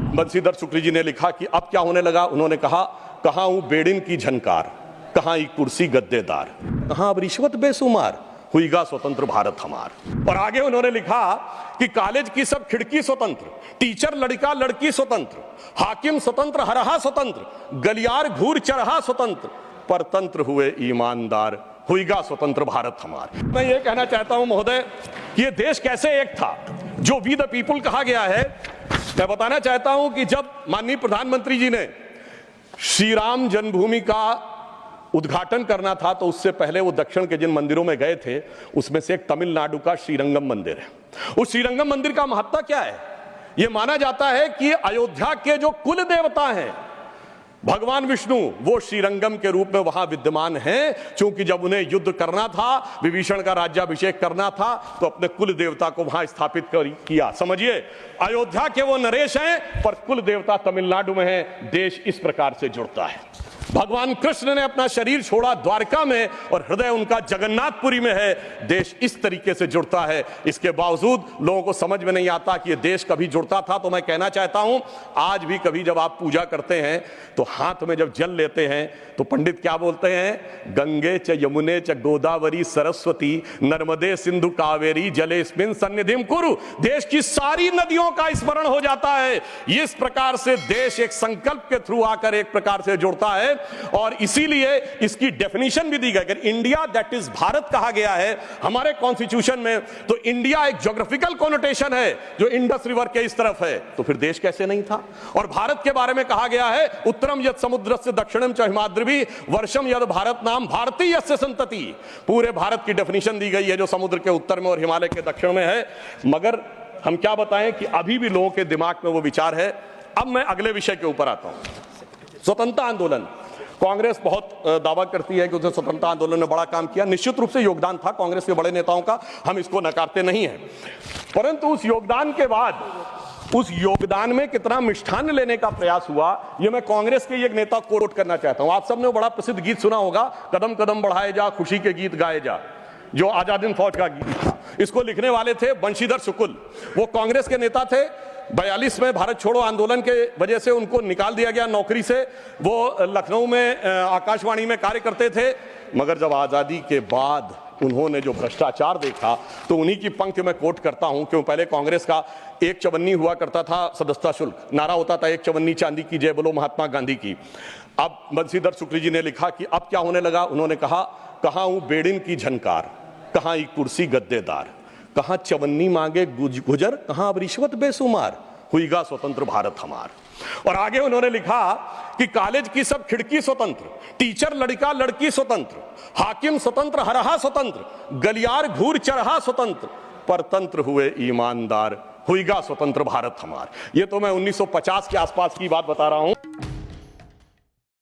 बंशीधर शुक्ल जी ने लिखा कि अब क्या होने लगा। उन्होंने कहा, कहाँ हूं बेड़िन की झनकार, कहाँ एक कुर्सी गद्देदार, कहाँ अब रिश्वत बेशुमार, हुईगा स्वतंत्र भारत हमार। और आगे उन्होंने लिखा कि कॉलेज की सब खिड़की स्वतंत्र, टीचर लड़का लड़की स्वतंत्र, हाकिम स्वतंत्र हरहा स्वतंत्र, गलियार घूर चरहा स्वतंत्र, परतंत्र हुए ईमानदार, हुईगा स्वतंत्र भारत हमार। मैं ये कहना चाहता हूं महोदय कि ये देश कैसे एक था जो वी द पीपुल कहा गया है। मैं बताना चाहता हूं कि जब माननीय प्रधानमंत्री जी ने श्री राम जन्मभूमि का उद्घाटन करना था तो उससे पहले वो दक्षिण के जिन मंदिरों में गए थे उसमें से एक तमिलनाडु का श्रीरंगम मंदिर है। उस श्रीरंगम मंदिर का महत्व क्या है? यह माना जाता है कि अयोध्या के जो कुल देवता हैं भगवान विष्णु, वो श्रीरंगम के रूप में वहां विद्यमान हैं, क्योंकि जब उन्हें युद्ध करना था, विभीषण का राज्याभिषेक करना था, तो अपने कुल देवता को वहां स्थापित किया। समझिए, अयोध्या के वो नरेश हैं पर कुल देवता तमिलनाडु में है। देश इस प्रकार से जुड़ता है। भगवान कृष्ण ने अपना शरीर छोड़ा द्वारका में और हृदय उनका जगन्नाथपुरी में है। देश इस तरीके से जुड़ता है। इसके बावजूद लोगों को समझ में नहीं आता कि यह देश कभी जुड़ता था। तो मैं कहना चाहता हूं, आज भी कभी जब आप पूजा करते हैं तो हाथ में जब जल लेते हैं तो पंडित क्या बोलते हैं? गंगे च यमुने च गोदावरी सरस्वती नर्मदे सिंधु कावेरी जलेस्मिन् सन्निधिं कुरु। देश की सारी नदियों का स्मरण हो जाता है। इस प्रकार से देश एक संकल्प के थ्रू आकर एक प्रकार से जुड़ता है और इसीलिए इसकी डेफिनेशन भी दी गई। अगर इंडिया दैट इज भारत कहा गया है हमारे कॉन्स्टिट्यूशन में, तो इंडिया एक ज्योग्राफिकल कॉनोटेशन है जो इंडस रिवर के इस तरफ है, तो फिर देश कैसे नहीं था? और भारत के बारे में कहा गया है, उत्तरम यद समुद्रस्य दक्षिणम च हिमाद्रिभिः वर्षम यद भारत नाम भारती यस्य संतति। पूरे भारत की डेफिनेशन दी गई है जो समुद्र के उत्तर में और हिमालय के दक्षिण में है। मगर हम क्या बताएं कि अभी भी लोगों के दिमाग में वो विचार है। अब मैं अगले विषय के ऊपर आता हूं। स्वतंत्रता आंदोलन। कांग्रेस बहुत दावा करती है कि उसने स्वतंत्रता आंदोलन में बड़ा काम किया। निश्चित रूप से योगदान था कांग्रेस के बड़े नेताओं का, हम इसको नकारते नहीं हैं। परंतु उस योगदान के बाद उस योगदान में कितना मिष्ठान्न लेने का प्रयास हुआ, यह मैं कांग्रेस के एक नेता को कोट करना चाहता हूं। आप सबने बड़ा प्रसिद्ध गीत सुना होगा, कदम कदम बढ़ाए जा खुशी के गीत गाए जा, जो आजाद फौज का गीत था। इसको लिखने वाले थे बंशीधर शुक्ल। वो कांग्रेस के नेता थे। 42 में भारत छोड़ो आंदोलन के वजह से उनको निकाल दिया गया नौकरी से। वो लखनऊ में आकाशवाणी में कार्य करते थे। मगर जब आजादी के बाद उन्होंने जो भ्रष्टाचार देखा तो उन्हीं की पंक्ति में कोट करता हूं। क्यों? पहले कांग्रेस का एक चवन्नी हुआ करता था सदस्यता शुल्क, नारा होता था एक चवन्नी चांदी की जय बोलो महात्मा गांधी की। अब बंशीधर शुक्ल जी ने लिखा कि अब क्या होने लगा। उन्होंने कहा, कहाँ हूं बेड़िन की झनकार, कहाँ एक कुर्सी गद्देदार, कहाँ चवन्नी मांगे गुजर, कहाँ अब रिश्वत बेशुमार, हुईगा स्वतंत्र भारत हमार। और आगे उन्होंने लिखा कि कॉलेज की सब खिड़की स्वतंत्र, टीचर लड़का लड़की स्वतंत्र, हाकिम स्वतंत्र हरहा स्वतंत्र, गलियार घूर चरहा स्वतंत्र, परतंत्र हुए ईमानदार, हुईगा स्वतंत्र भारत हमार। ये तो मैं 1950 के आसपास की बात बता रहा हूं।